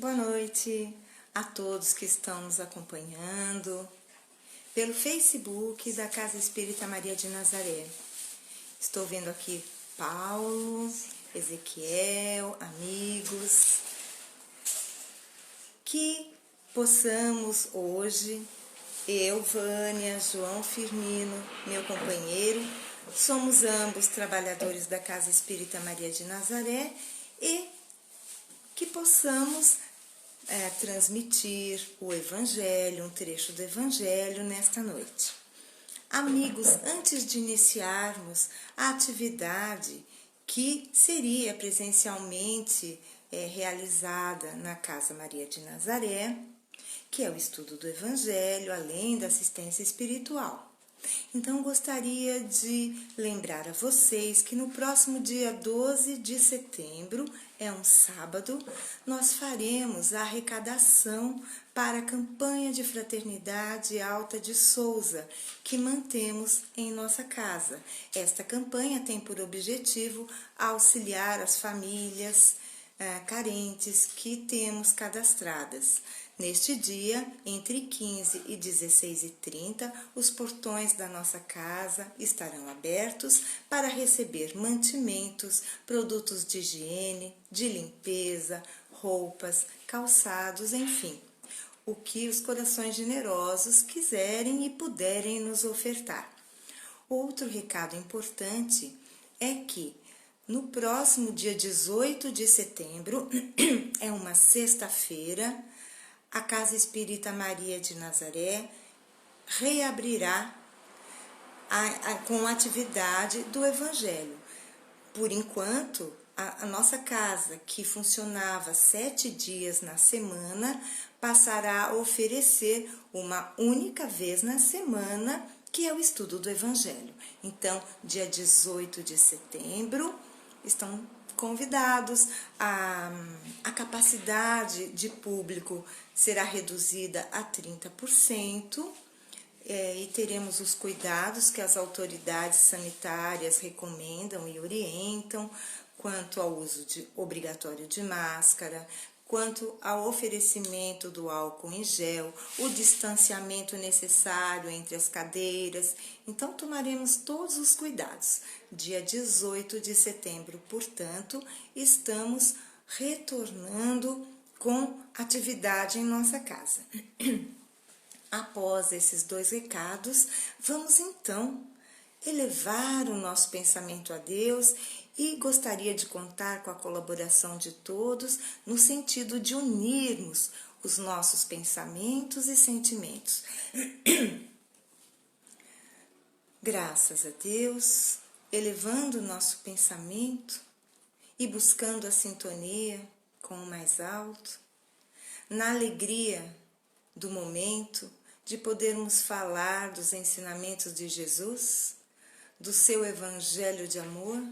Boa noite a todos que estão nos acompanhando pelo Facebook da Casa Espírita Maria de Nazaré. Estou vendo aqui Paulo, Ezequiel, amigos, que possamos hoje, eu, Vânia, João Firmino, meu companheiro, somos ambos trabalhadores da Casa Espírita Maria de Nazaré e que possamos transmitir o Evangelho, um trecho do Evangelho nesta noite. Amigos, antes de iniciarmos a atividade que seria presencialmente realizada na Casa Maria de Nazaré, que é o estudo do Evangelho, além da assistência espiritual. Então, gostaria de lembrar a vocês que no próximo dia 12 de setembro, é um sábado, nós faremos a arrecadação para a campanha de fraternidade Alta de Souza, que mantemos em nossa casa. Esta campanha tem por objetivo auxiliar as famílias carentes que temos cadastradas. Neste dia, entre 15 e 16h30, os portões da nossa casa estarão abertos para receber mantimentos, produtos de higiene, de limpeza, roupas, calçados, enfim, o que os corações generosos quiserem e puderem nos ofertar. Outro recado importante é que no próximo dia 18 de setembro, é uma sexta-feira, a Casa Espírita Maria de Nazaré reabrirá com a atividade do Evangelho. Por enquanto, a nossa casa, que funcionava 7 dias na semana, passará a oferecer uma única vez na semana, que é o estudo do Evangelho. Então, dia 18 de setembro, estão convidados, a capacidade de público será reduzida a 30%, e teremos os cuidados que as autoridades sanitárias recomendam e orientam quanto ao uso obrigatório de máscara, quanto ao oferecimento do álcool em gel, o distanciamento necessário entre as cadeiras. Então, tomaremos todos os cuidados. Dia 18 de setembro, portanto, estamos retornando com atividade em nossa casa. Após esses 2 recados, vamos então elevar o nosso pensamento a Deus e gostaria de contar com a colaboração de todos no sentido de unirmos os nossos pensamentos e sentimentos. Graças a Deus, elevando o nosso pensamento e buscando a sintonia com o mais alto, na alegria do momento de podermos falar dos ensinamentos de Jesus, do seu Evangelho de amor,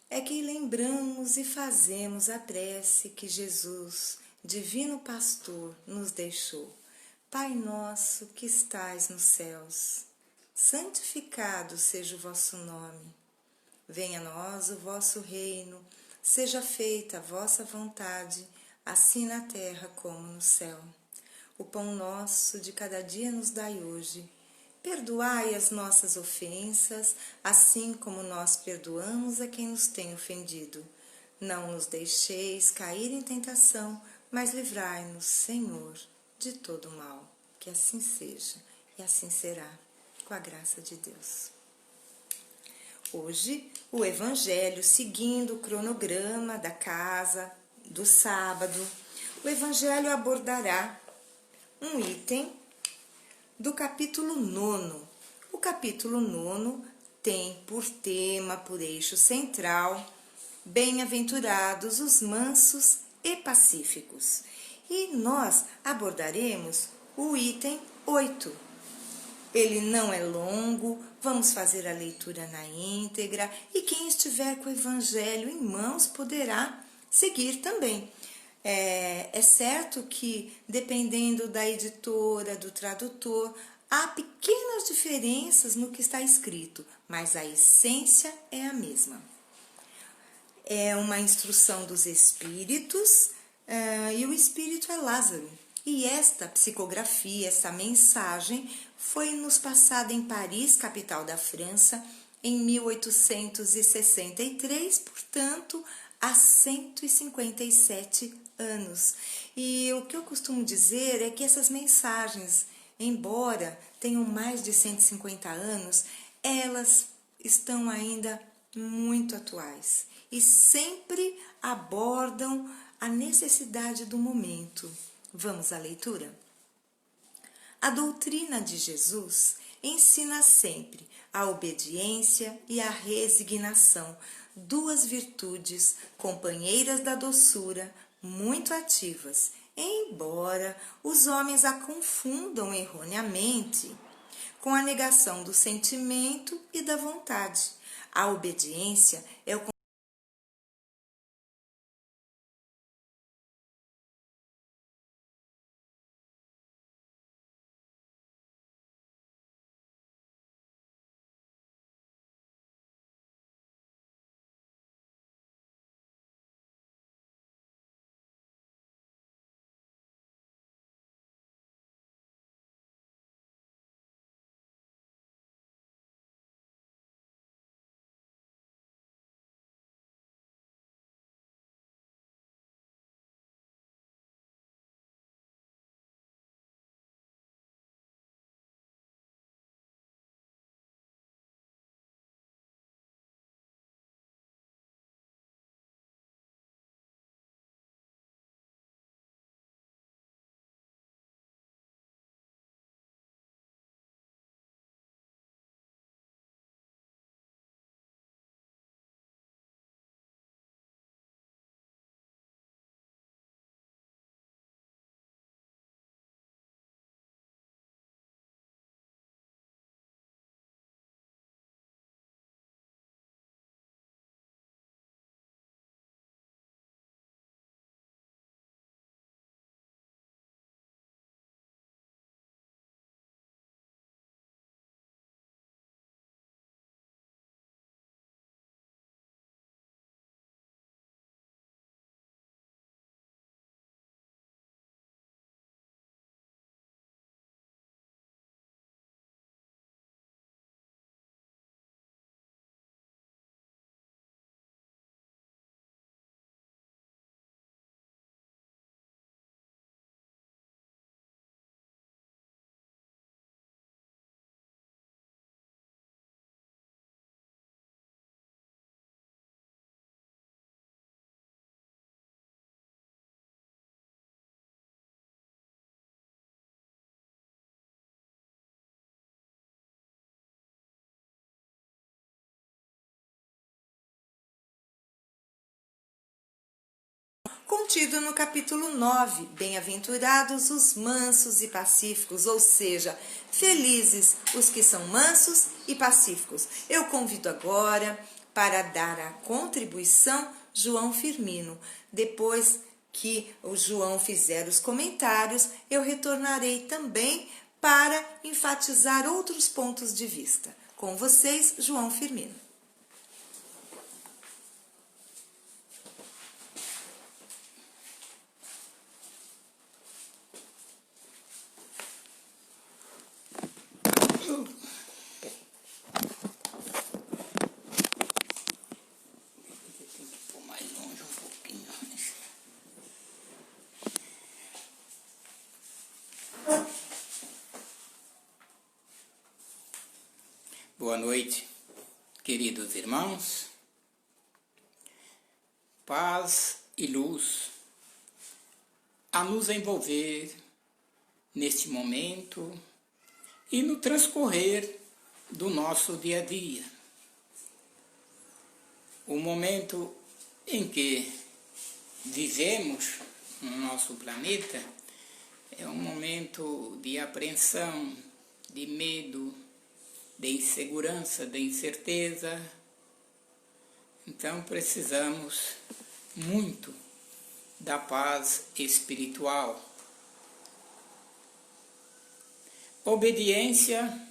é que lembramos e fazemos a prece que Jesus, Divino Pastor, nos deixou. Pai nosso que estais nos céus, santificado seja o vosso nome. Venha a nós o vosso reino, seja feita a vossa vontade, assim na terra como no céu. O pão nosso de cada dia nos dai hoje. Perdoai as nossas ofensas, assim como nós perdoamos a quem nos tem ofendido. Não nos deixeis cair em tentação, mas livrai-nos, Senhor, de todo mal. Que assim seja e assim será, com a graça de Deus. Hoje, o Evangelho, seguindo o cronograma da casa, do sábado, o Evangelho abordará um item do capítulo 9. O capítulo 9 tem por tema, por eixo central, bem-aventurados os mansos e pacíficos. E nós abordaremos o item 8. Ele não é longo, vamos fazer a leitura na íntegra e quem estiver com o Evangelho em mãos poderá seguir também. É certo que, dependendo da editora, do tradutor, há pequenas diferenças no que está escrito, mas a essência é a mesma. É uma instrução dos Espíritos e o espírito é Lázaro. E esta psicografia, essa mensagem, foi nos passada em Paris, capital da França, em 1863, portanto, há 157 anos. E o que eu costumo dizer é que essas mensagens, embora tenham mais de 150 anos, elas estão ainda muito atuais e sempre abordam a necessidade do momento. Vamos à leitura? A doutrina de Jesus ensina sempre a obediência e a resignação, duas virtudes companheiras da doçura, muito ativas, embora os homens a confundam erroneamente com a negação do sentimento e da vontade. A obediência é o contido no capítulo 9, bem-aventurados os mansos e pacíficos, ou seja, felizes os que são mansos e pacíficos. Eu convido agora para dar a contribuição João Firmino. Depois que o João fizer os comentários, eu retornarei também para enfatizar outros pontos de vista. Com vocês, João Firmino. Boa noite, queridos irmãos. Paz e luz a nos envolver neste momento e no transcorrer do nosso dia a dia. O momento em que vivemos no nosso planeta é um momento de apreensão, de medo, de insegurança, de incerteza. Então precisamos muito da paz espiritual. Obediência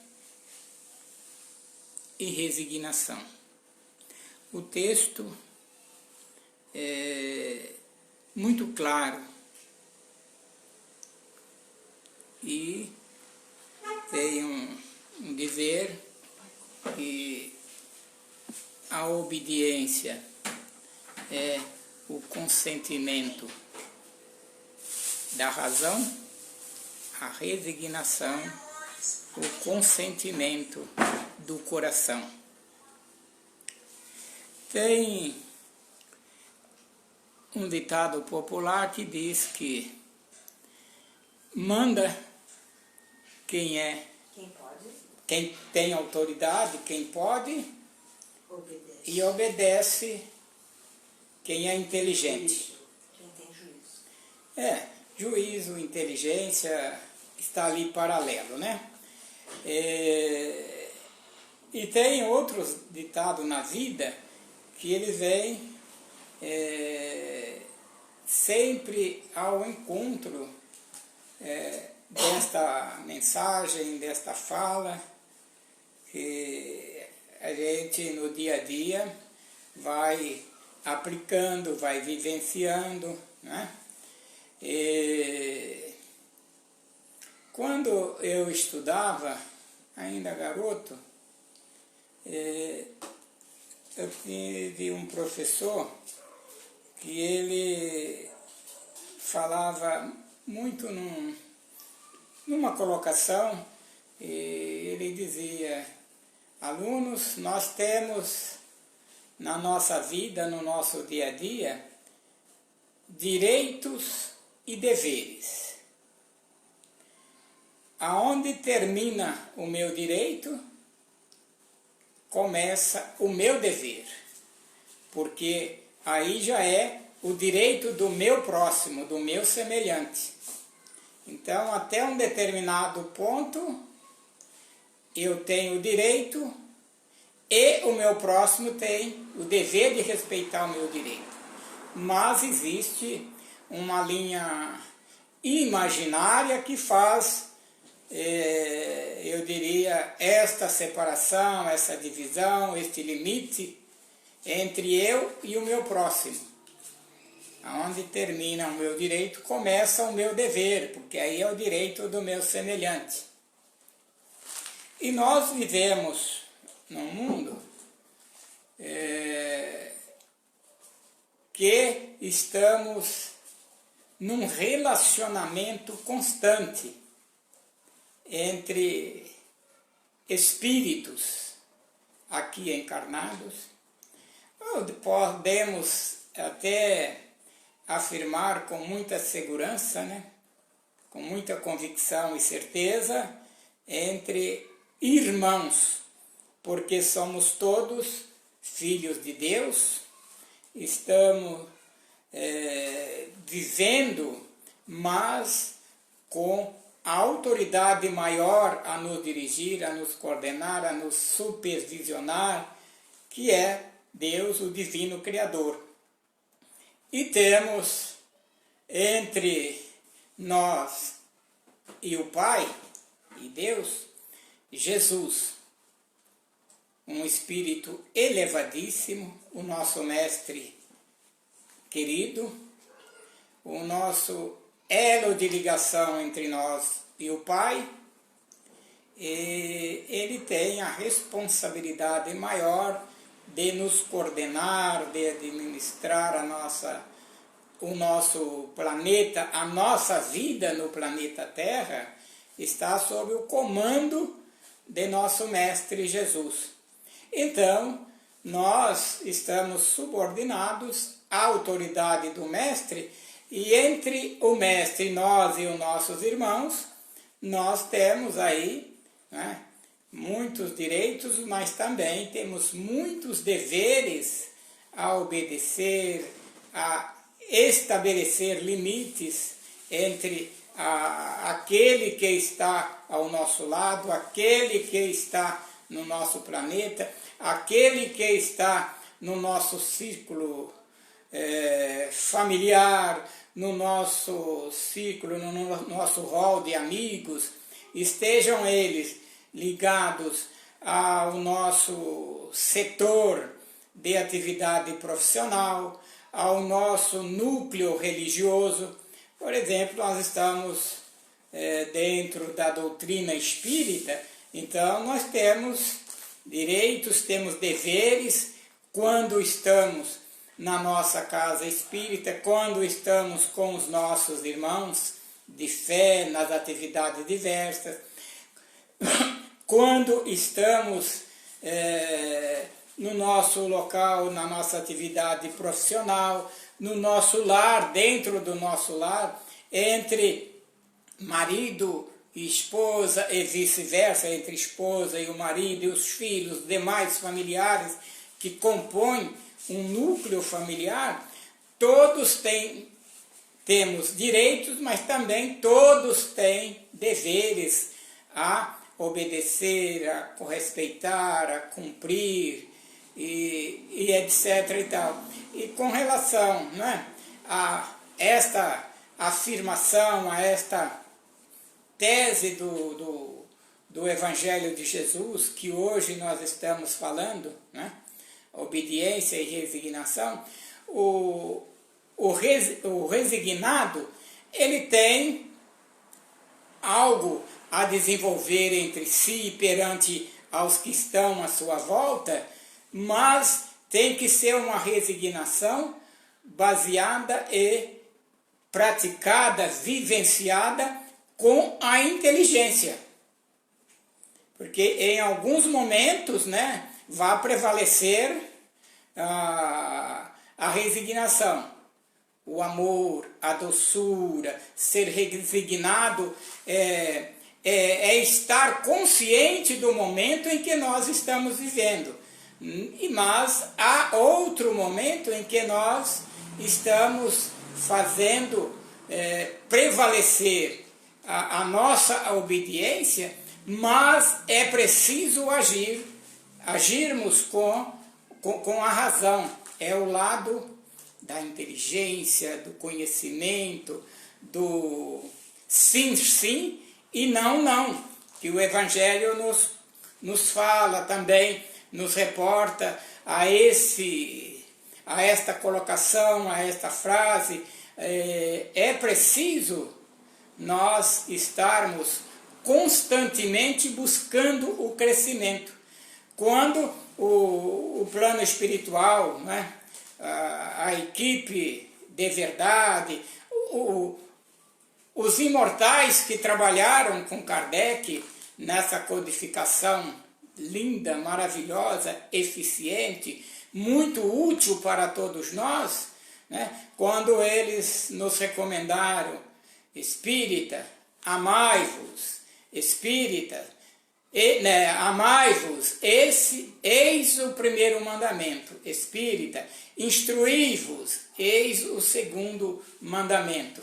e resignação. O texto muito claro. E tem um dizer que a obediência é o consentimento da razão, a resignação, o consentimento do coração. Tem um ditado popular que diz que manda quem pode, quem tem autoridade, quem pode, obedece. E obedece quem é inteligente. Quem tem juízo. Juízo, inteligência, está ali paralelo, né? E tem outros ditados na vida que eles vêm sempre ao encontro desta mensagem, desta fala, que a gente no dia a dia vai aplicando, vai vivenciando, né? Quando eu estudava, ainda garoto, eu tive um professor que ele falava muito numa colocação, e ele dizia: alunos, nós temos na nossa vida, no nosso dia a dia, direitos e deveres. Aonde termina o meu direito, começa o meu dever, porque aí já é o direito do meu próximo, do meu semelhante. Então, até um determinado ponto, eu tenho o direito e o meu próximo tem o dever de respeitar o meu direito. Mas existe uma linha imaginária que faz, eu diria, esta separação, essa divisão, este limite entre eu e o meu próximo. Onde termina o meu direito, começa o meu dever, porque aí é o direito do meu semelhante. E nós vivemos num mundo que estamos num relacionamento constante entre espíritos aqui encarnados. Podemos até afirmar com muita segurança, né? Com muita convicção e certeza, entre irmãos, porque somos todos filhos de Deus, estamos vivendo, mas com a autoridade maior a nos dirigir, a nos coordenar, a nos supervisionar, que é Deus, o Divino Criador. E temos entre nós e o Pai, e Deus, Jesus, um espírito elevadíssimo, o nosso mestre querido, o nosso elo de ligação entre nós e o Pai, e ele tem a responsabilidade maior de nos coordenar, de administrar o nosso planeta, a nossa vida no planeta Terra, está sob o comando de nosso Mestre Jesus. Então, nós estamos subordinados à autoridade do Mestre, e entre o Mestre, nós e os nossos irmãos, nós temos aí, né, muitos direitos, mas também temos muitos deveres a obedecer, a estabelecer limites entre aquele que está ao nosso lado, aquele que está no nosso planeta, aquele que está no nosso círculo familiar, no nosso círculo, no nosso rol de amigos, estejam eles ligados ao nosso setor de atividade profissional, ao nosso núcleo religioso. Por exemplo, nós estamos dentro da doutrina espírita, então nós temos direitos, temos deveres quando estamos na nossa casa espírita, quando estamos com os nossos irmãos de fé, nas atividades diversas, quando estamos no nosso local, na nossa atividade profissional, no nosso lar, dentro do nosso lar, entre marido e esposa e vice-versa, entre a esposa e o marido e os filhos, os demais familiares que compõem um núcleo familiar, todos temos direitos, mas também todos têm deveres a obedecer, a respeitar, a cumprir, e etc. e tal. E com relação, né, a esta afirmação, a esta tese do Evangelho de Jesus, que hoje nós estamos falando, né, obediência e resignação, o resignado, ele tem algo a desenvolver entre si perante aos que estão à sua volta, mas tem que ser uma resignação baseada e praticada, vivenciada com a inteligência. Porque em alguns momentos, né, vai prevalecer a resignação, o amor, a doçura. Ser resignado é estar consciente do momento em que nós estamos vivendo. Mas há outro momento em que nós estamos fazendo prevalecer a nossa obediência, mas é preciso agirmos com a razão. É o lado da inteligência, do conhecimento, do sim, sim e não, não, que o Evangelho nos fala também, nos reporta a esta colocação, a esta frase. É preciso nós estarmos constantemente buscando o crescimento. Quando o plano espiritual, né, a equipe de verdade, os imortais que trabalharam com Kardec nessa codificação linda, maravilhosa, eficiente, muito útil para todos nós, né, quando eles nos recomendaram: espírita, amai-vos, espírita, amai-vos, eis o primeiro mandamento. Espírita, instruí-vos, eis o segundo mandamento.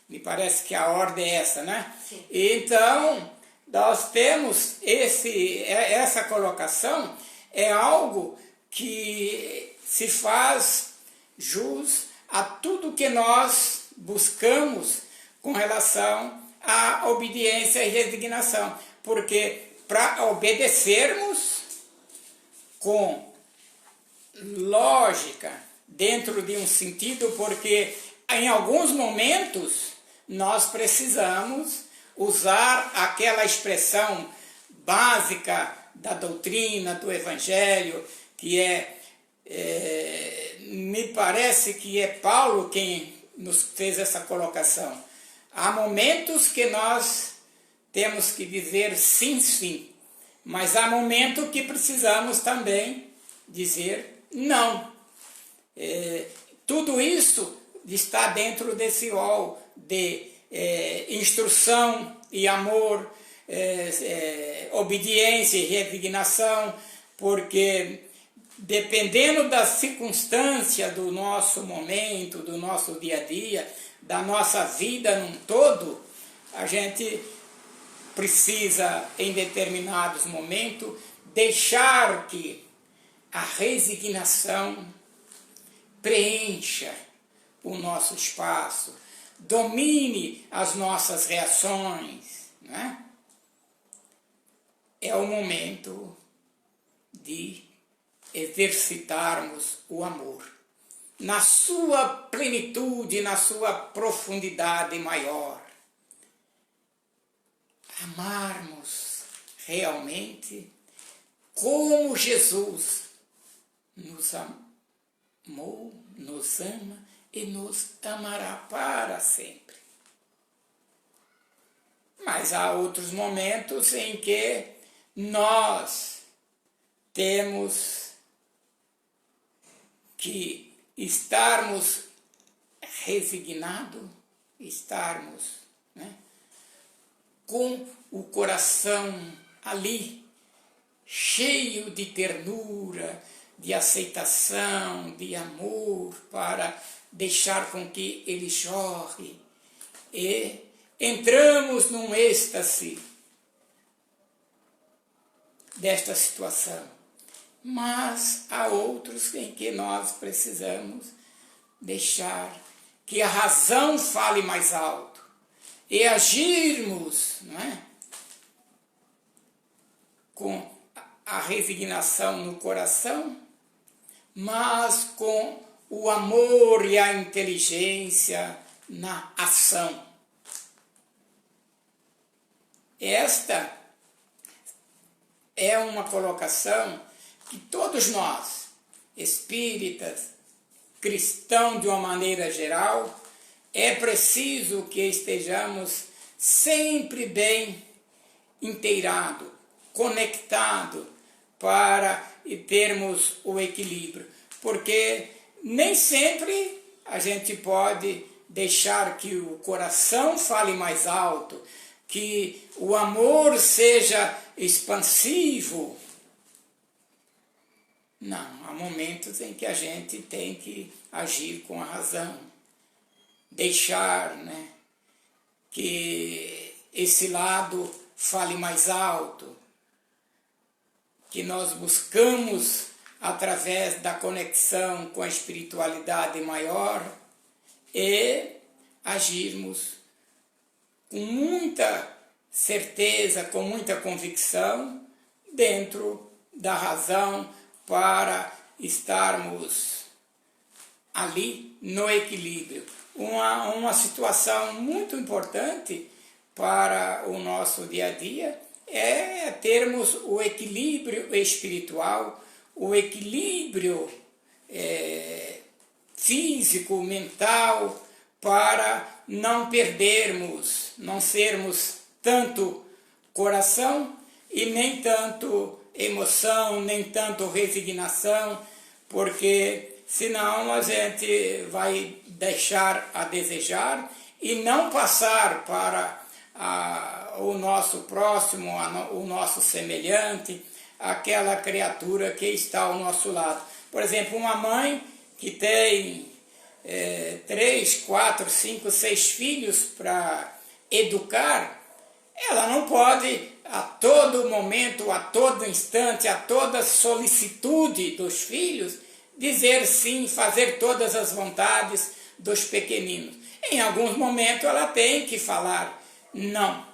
Me parece que a ordem é essa, né? Sim. Então, nós temos essa colocação, é algo que se faz jus a tudo que nós buscamos com relação à obediência e resignação. Porque para obedecermos com lógica, dentro de um sentido, porque em alguns momentos nós precisamos usar aquela expressão básica da doutrina, do Evangelho, que me parece que é Paulo quem nos fez essa colocação. Há momentos que nós temos que dizer sim, sim, mas há momentos que precisamos também dizer não. Tudo isso está dentro desse rol de instrução e amor, obediência e resignação, porque dependendo da circunstância do nosso momento, do nosso dia a dia, da nossa vida num todo, a gente precisa, em determinados momentos, deixar que a resignação preencha o nosso espaço, domine as nossas reações, né? É o momento de exercitarmos o amor. na sua plenitude, na sua profundidade maior. Amarmos realmente como Jesus nos amou, nos ama e nos amará para sempre. Mas há outros momentos em que nós temos que estarmos resignados, estarmos, né, com o coração ali, cheio de ternura, de aceitação, de amor, para deixar com que ele jorre. E entramos num êxtase desta situação. Mas há outros em que nós precisamos deixar que a razão fale mais alto e agirmos, não é, com a resignação no coração, mas com o amor e a inteligência na ação. Esta é uma colocação que todos nós, espíritas, cristãos de uma maneira geral, é preciso que estejamos sempre bem inteirados, conectados, para termos o equilíbrio. Porque nem sempre a gente pode deixar que o coração fale mais alto, que o amor seja expansivo. Não, há momentos em que a gente tem que agir com a razão, deixar, né, que esse lado fale mais alto, que nós buscamos através da conexão com a espiritualidade maior e agirmos com muita certeza, com muita convicção, dentro da razão, para estarmos ali no equilíbrio. Uma situação muito importante para o nosso dia a dia é termos o equilíbrio espiritual, o equilíbrio físico, mental, para não perdermos, não sermos tanto coração e nem tanto emoção, nem tanto resignação, porque senão a gente vai deixar a desejar e não passar para o nosso próximo, o nosso semelhante, aquela criatura que está ao nosso lado. Por exemplo, uma mãe que tem 3, 4, 5, 6 filhos para educar, ela não pode a todo momento, a todo instante, a toda solicitude dos filhos, dizer sim, fazer todas as vontades dos pequeninos. Em alguns momentos ela tem que falar não,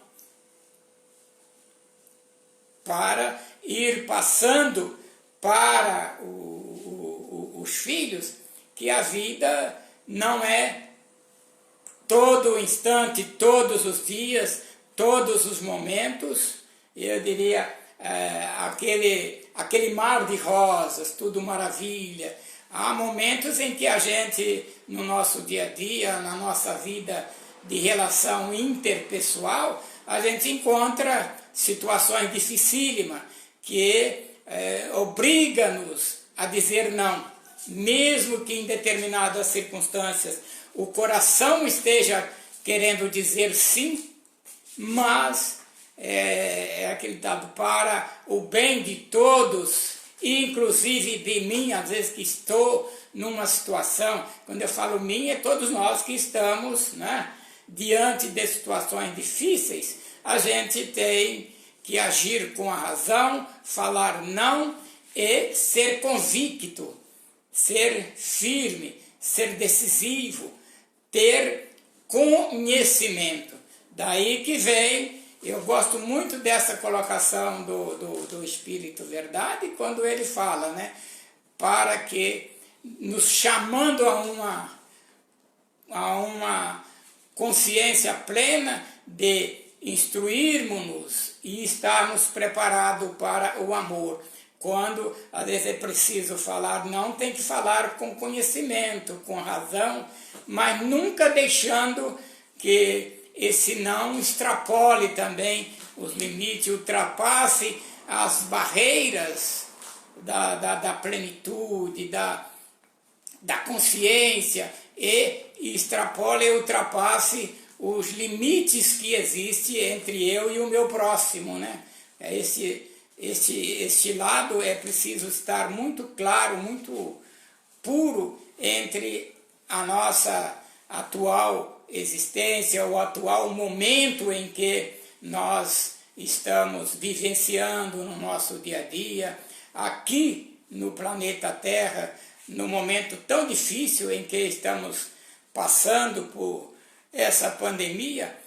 para ir passando para os filhos que a vida não é todo instante, todos os dias, todos os momentos, eu diria, aquele mar de rosas, tudo maravilha. Há momentos em que a gente, no nosso dia a dia, na nossa vida de relação interpessoal, a gente encontra situações dificílimas que obrigam-nos a dizer não, mesmo que em determinadas circunstâncias o coração esteja querendo dizer sim, mas aquele dado para o bem de todos, inclusive de mim, às vezes que estou numa situação, quando eu falo mim, é todos nós que estamos, né, diante de situações difíceis, a gente tem que agir com a razão, falar não e ser convicto, ser firme, ser decisivo, ter conhecimento. Daí que vem, eu gosto muito dessa colocação do Espírito Verdade, quando ele fala, né, para que nos chamando a uma consciência plena de instruirmos-nos e estarmos preparados para o amor. Quando, às vezes, é preciso falar, não tem que falar com conhecimento, com razão, mas nunca deixando que esse não extrapole também os limites, ultrapasse as barreiras da plenitude, da consciência e extrapole e ultrapasse os limites que existem entre eu e o meu próximo, né? Este lado é preciso estar muito claro, muito puro entre a nossa atual existência, o atual momento em que nós estamos vivenciando no nosso dia a dia, aqui no planeta Terra, no momento tão difícil em que estamos passando por essa pandemia,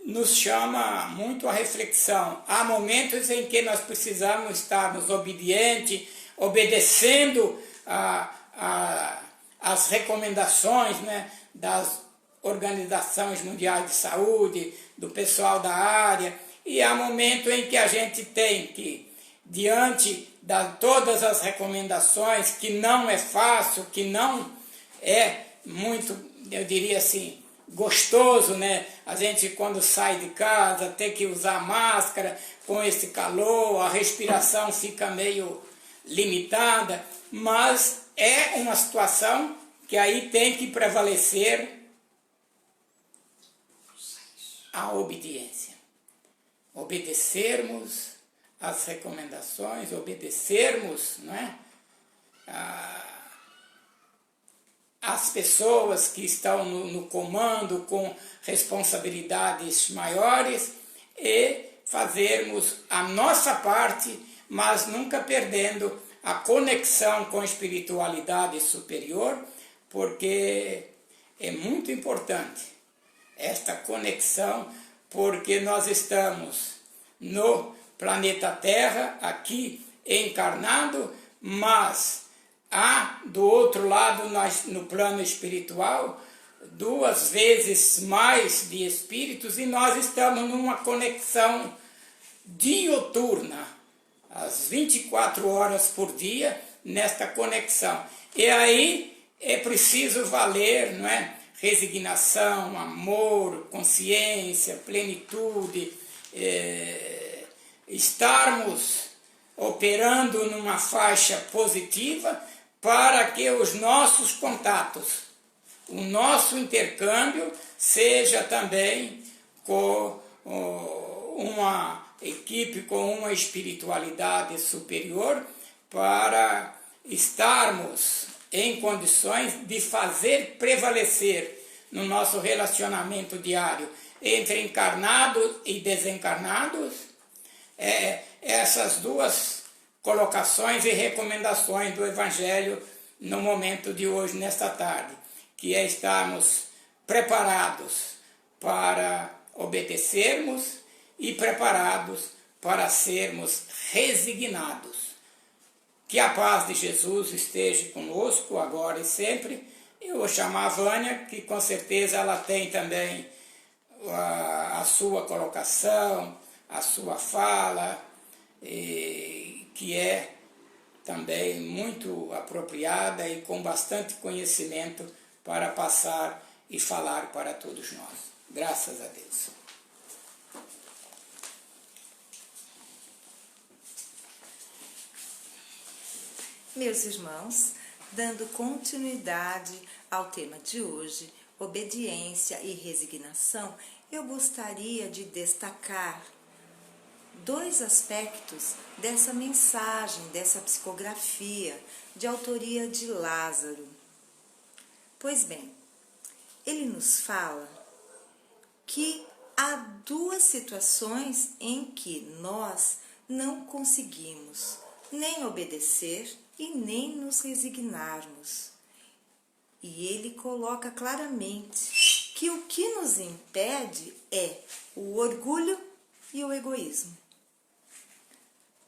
nos chama muito a reflexão. Há momentos em que nós precisamos estarmos obedientes, obedecendo as recomendações, né, das organizações mundiais de saúde, do pessoal da área, e há momentos em que a gente tem que, diante de todas as recomendações, que não é fácil, que não é muito, eu diria assim, gostoso, né? A gente, quando sai de casa, tem que usar máscara, com esse calor, a respiração fica meio limitada, mas é uma situação que aí tem que prevalecer a obediência. Obedecermos as recomendações, obedecermos, não é? As pessoas que estão no comando com responsabilidades maiores e fazermos a nossa parte, mas nunca perdendo a conexão com a espiritualidade superior, porque é muito importante esta conexão, porque nós estamos no planeta Terra, aqui encarnado, mas há do outro lado, no plano espiritual, 2 vezes mais de espíritos, e nós estamos numa conexão dioturna, às 24 horas por dia, nesta conexão. E aí é preciso valer, não é? Resignação, amor, consciência, plenitude, estarmos operando numa faixa positiva para que os nossos contatos, o nosso intercâmbio seja também com uma equipe, com uma espiritualidade superior, para estarmos em condições de fazer prevalecer no nosso relacionamento diário entre encarnados e desencarnados essas 2 colocações e recomendações do Evangelho no momento de hoje, nesta tarde, que é estarmos preparados para obedecermos e preparados para sermos resignados. Que a paz de Jesus esteja conosco agora e sempre. Eu vou chamar a Vânia, que com certeza ela tem também a sua colocação, a sua fala, que é também muito apropriada e com bastante conhecimento para passar e falar para todos nós. Graças a Deus. Meus irmãos, dando continuidade ao tema de hoje, obediência e resignação, eu gostaria de destacar 2 aspectos dessa mensagem, dessa psicografia de autoria de Lázaro. Pois bem, ele nos fala que há 2 situações em que nós não conseguimos nem obedecer e nem nos resignarmos. E ele coloca claramente que o que nos impede é o orgulho e o egoísmo.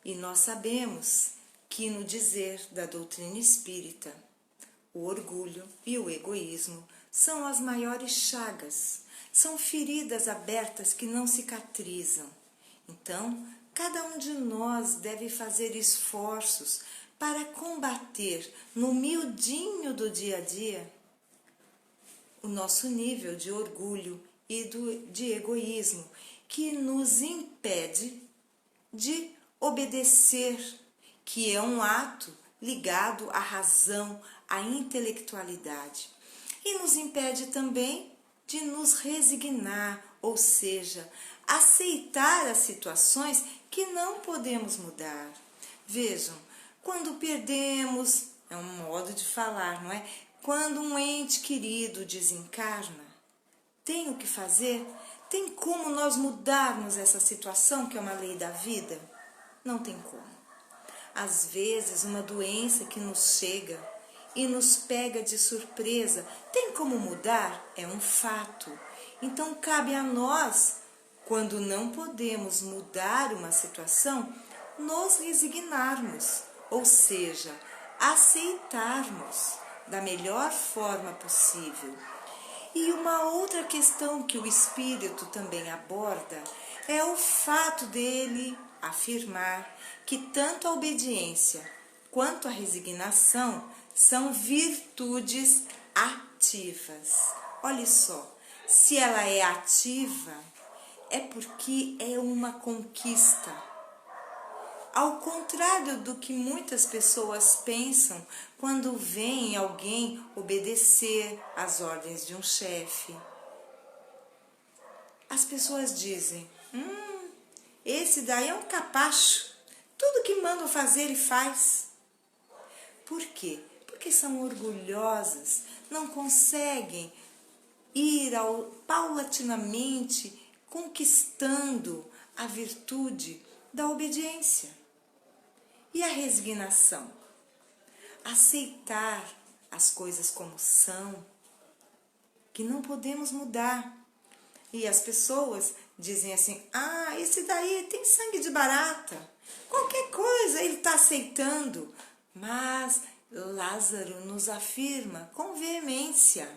E nós sabemos que no dizer da doutrina espírita, O orgulho e o egoísmo são as maiores chagas, são feridas abertas que não cicatrizam. Então, cada um de nós deve fazer esforços para combater no miudinho do dia a dia o nosso nível de orgulho e de egoísmo, que nos impede de obedecer, que é um ato ligado à razão, à intelectualidade. E nos impede também de nos resignar, ou seja, aceitar as situações que não podemos mudar. Vejam, quando perdemos, é um modo de falar, não é? Quando um ente querido desencarna, tem o que fazer? Tem como nós mudarmos essa situação, que é uma lei da vida? Não tem como. Às vezes, uma doença que nos chega e nos pega de surpresa, tem como mudar? É um fato. Então, cabe a nós, quando não podemos mudar uma situação, nos resignarmos, ou seja, aceitarmos da melhor forma possível. E uma outra questão que o Espírito também aborda é o fato dele afirmar que tanto a obediência quanto a resignação são virtudes ativas. Olha só, se ela é ativa, é porque é uma conquista. Ao contrário do que muitas pessoas pensam quando veem alguém obedecer às ordens de um chefe. As pessoas dizem, esse daí é um capacho, tudo que mandam fazer ele faz. Por quê? Porque são orgulhosas, não conseguem ir paulatinamente conquistando a virtude da obediência. E a resignação? Aceitar as coisas como são, que não podemos mudar. E as pessoas dizem assim, esse daí tem sangue de barata, qualquer coisa ele está aceitando. Mas Lázaro nos afirma com veemência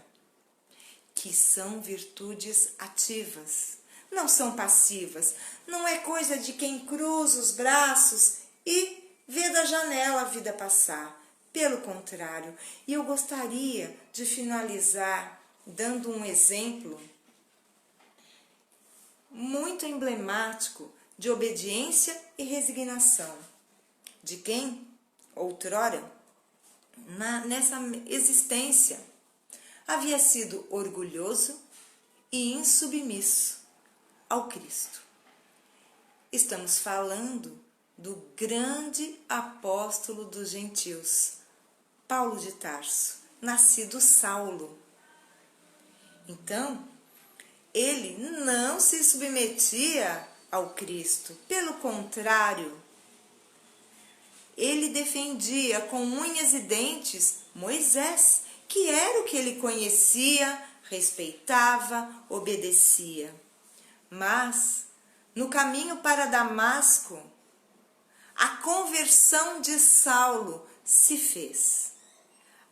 que são virtudes ativas, não são passivas, não é coisa de quem cruza os braços e vê da janela a vida passar. Pelo contrário, e eu gostaria de finalizar dando um exemplo muito emblemático de obediência e resignação. De quem, outrora, nessa existência, havia sido orgulhoso e insubmisso ao Cristo. Estamos falando do grande apóstolo dos gentios, Paulo de Tarso, nascido Saulo. Então, ele não se submetia ao Cristo, pelo contrário, ele defendia com unhas e dentes Moisés, que era o que ele conhecia, respeitava, obedecia. Mas, no caminho para Damasco, a conversão de Saulo se fez.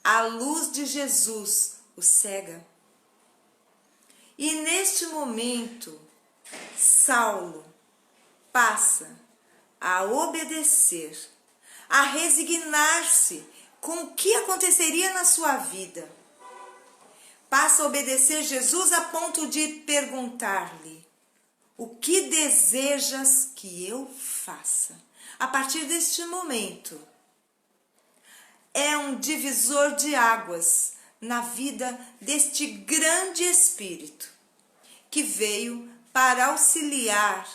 A luz de Jesus o cega. E neste momento, Saulo passa a obedecer, a resignar-se com o que aconteceria na sua vida. Passa a obedecer Jesus a ponto de perguntar-lhe: o que desejas que eu faça? A partir deste momento, é um divisor de águas na vida deste grande Espírito que veio para auxiliar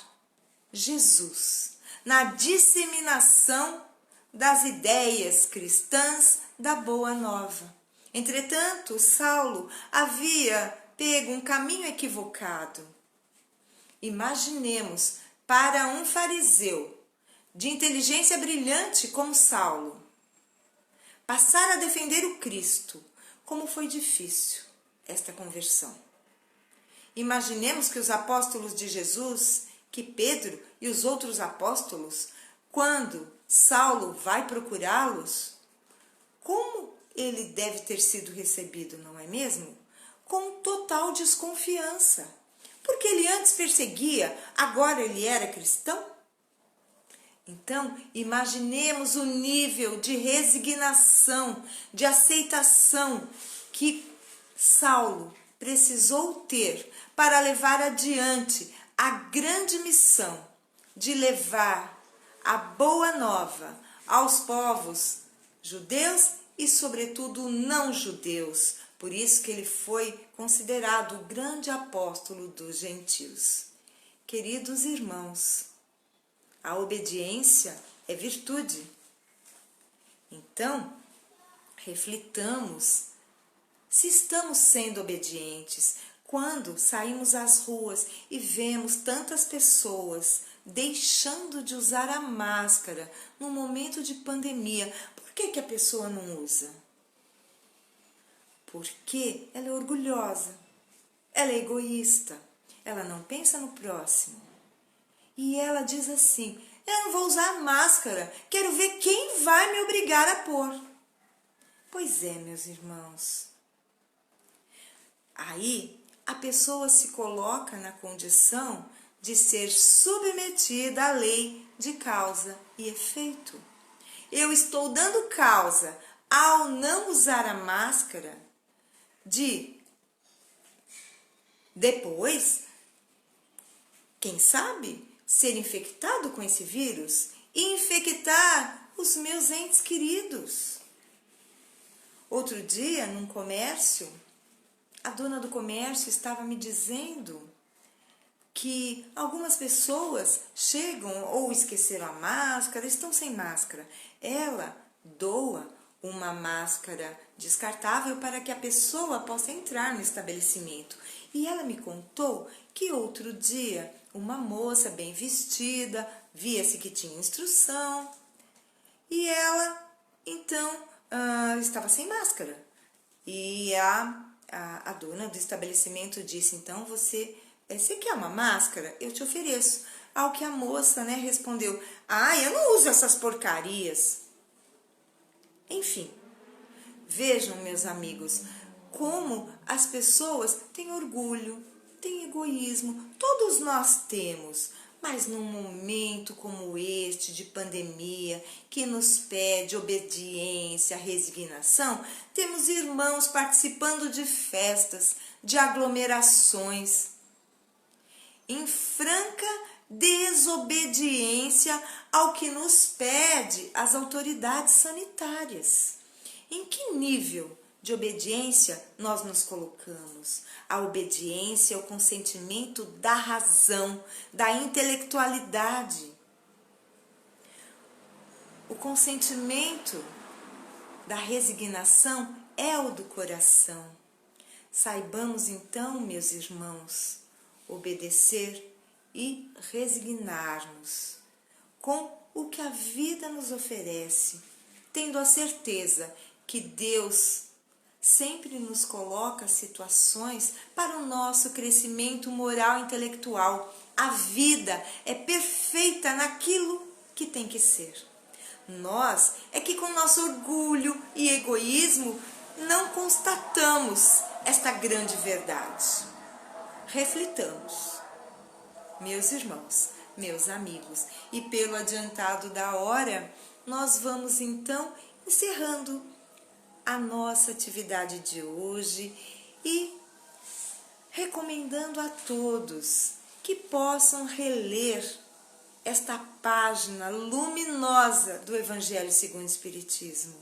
Jesus na disseminação das ideias cristãs da Boa Nova. Entretanto, Saulo havia pego um caminho equivocado. Imaginemos para um fariseu de inteligência brilhante como Saulo passar a defender o Cristo, como foi difícil esta conversão. Imaginemos que os apóstolos de Jesus, que Pedro e os outros apóstolos, quando Saulo vai procurá-los, como ele deve ter sido recebido, não é mesmo? Com total desconfiança. Porque ele antes perseguia, agora ele era cristão? Então, imaginemos o nível de resignação, de aceitação que Saulo precisou ter para levar adiante a grande missão de levar a boa nova aos povos judeus e, sobretudo, não judeus. Por isso que ele foi considerado o grande apóstolo dos gentios. Queridos irmãos, a obediência é virtude. Então, reflitamos se estamos sendo obedientes quando saímos às ruas e vemos tantas pessoas deixando de usar a máscara no momento de pandemia. Por que a pessoa não usa? Porque ela é orgulhosa, ela é egoísta, ela não pensa no próximo. E ela diz assim: eu não vou usar máscara, quero ver quem vai me obrigar a pôr. Pois é, meus irmãos. Aí a pessoa se coloca na condição de ser submetida à lei de causa e efeito. Eu estou dando causa ao não usar a máscara de depois, quem sabe, ser infectado com esse vírus e infectar os meus entes queridos. Outro dia, num comércio, a dona do comércio estava me dizendo que algumas pessoas chegam ou esqueceram a máscara, estão sem máscara. Ela doa uma máscara descartável para que a pessoa possa entrar no estabelecimento. E ela me contou que outro dia uma moça bem vestida, via-se que tinha instrução, e ela então estava sem máscara. E a dona do estabelecimento disse: então você quer uma máscara? Eu te ofereço. Ao que a moça, respondeu: eu não uso essas porcarias. Enfim, vejam, meus amigos, como as pessoas têm orgulho, têm egoísmo, todos nós temos, mas num momento como este de pandemia, que nos pede obediência, resignação, temos irmãos participando de festas, de aglomerações, em franca desobediência ao que nos pede as autoridades sanitárias. Em que nível de obediência nós nos colocamos? A obediência é o consentimento da razão, da intelectualidade. O consentimento da resignação é o do coração. Saibamos então, meus irmãos, obedecer e resignar-nos com o que a vida nos oferece, tendo a certeza que Deus sempre nos coloca situações para o nosso crescimento moral e intelectual. A vida é perfeita naquilo que tem que ser. Nós é que com nosso orgulho e egoísmo não constatamos esta grande verdade. Reflitamos, meus irmãos, meus amigos, e pelo adiantado da hora, nós vamos então encerrando a nossa atividade de hoje e recomendando a todos que possam reler esta página luminosa do Evangelho segundo o Espiritismo.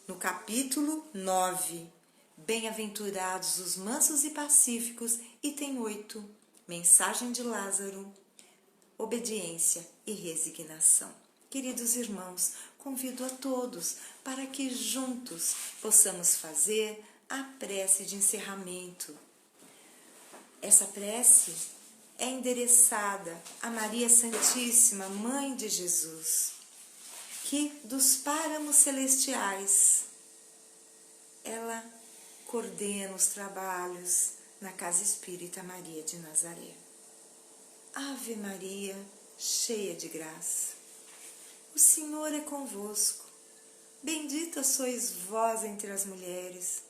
No capítulo 9, Bem-aventurados os mansos e pacíficos, item 8, Mensagem de Lázaro, obediência e resignação. Queridos irmãos, convido a todos para que juntos possamos fazer a prece de encerramento. Essa prece é endereçada a Maria Santíssima, Mãe de Jesus, que dos páramos celestiais ela coordena os trabalhos na Casa Espírita Maria de Nazaré. Ave Maria, cheia de graça, o Senhor é convosco. Bendita sois vós entre as mulheres,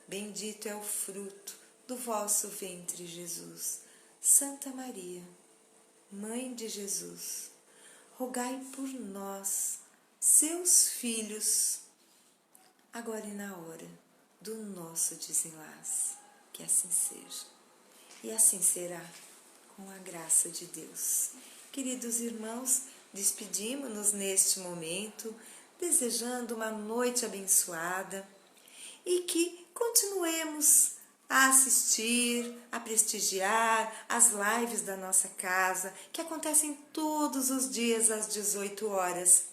bendito é o fruto do vosso ventre, Jesus. Santa Maria, Mãe de Jesus, rogai por nós, seus filhos, agora e na hora do nosso desenlace. Que assim seja. E assim será, com a graça de Deus. Queridos irmãos, despedimos-nos neste momento, desejando uma noite abençoada e que continuemos a assistir, a prestigiar as lives da nossa casa, que acontecem todos os dias às 18 horas.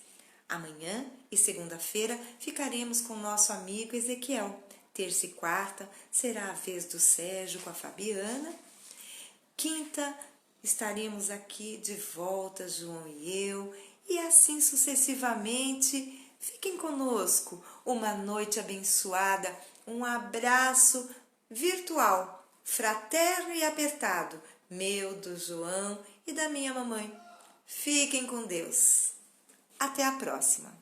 Amanhã e segunda-feira ficaremos com nosso amigo Ezequiel. Terça e quarta será a vez do Sérgio com a Fabiana. Quinta estaremos aqui de volta, João e eu, e assim sucessivamente. Fiquem conosco. Uma noite abençoada, um abraço virtual, fraterno e apertado, meu, do João e da minha mamãe. Fiquem com Deus. Até a próxima.